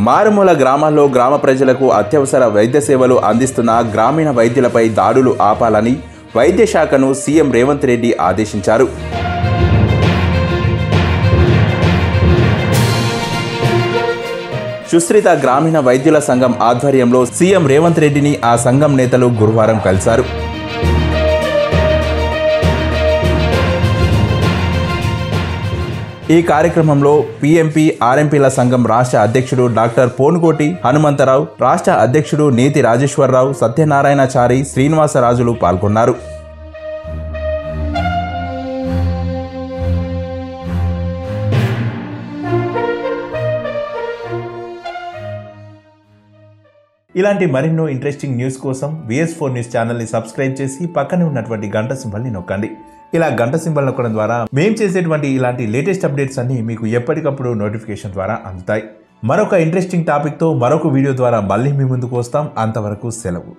మారుమూల గ్రామాల్లో గ్రామ ప్రజలకు అత్యవసర వైద్య సేవలు అందిస్తున్న గ్రామీణ వైద్యులపై దాడులు ఆపాలని వైద్య శాఖను సీఎం రేవంత్ రెడ్డి ఆదేశించారు. సుశ్రిత గ్రామీణ వైద్యుల సంఘం ఆధ్వర్యంలో సీఎం రేవంత్ రెడ్డిని ఆ సంఘం నేతలు గురువారం కలిశారు. ఈ కార్యక్రమంలో పీఎంపీ ఆర్ఎంపీల సంఘం రాష్ట్ర అధ్యక్షుడు డాక్టర్ పోనుకోటి హనుమంతరావు, రాష్ట్ర అధ్యక్షుడు నీతి రాజేశ్వరరావు, సత్యనారాయణచారి, శ్రీనివాసరాజులు పాల్గొన్నారు. ఇలాంటి మరెన్నో ఇంట్రెస్టింగ్ న్యూస్ కోసం VS4 న్యూస్ ఛానల్ని సబ్స్క్రైబ్ చేసి పక్కనే ఉన్నటువంటి గంట సింబల్ని నొక్కండి. ఇలా గంట సింబల్ నొక్కడం ద్వారా మేము చేసేటువంటి ఇలాంటి లేటెస్ట్ అప్డేట్స్ అన్ని మీకు ఎప్పటికప్పుడు నోటిఫికేషన్ ద్వారా అందుతాయి. మరొక ఇంట్రెస్టింగ్ టాపిక్తో మరొక వీడియో ద్వారా మళ్ళీ మీ ముందుకు వస్తాం. అంతవరకు సెలవు.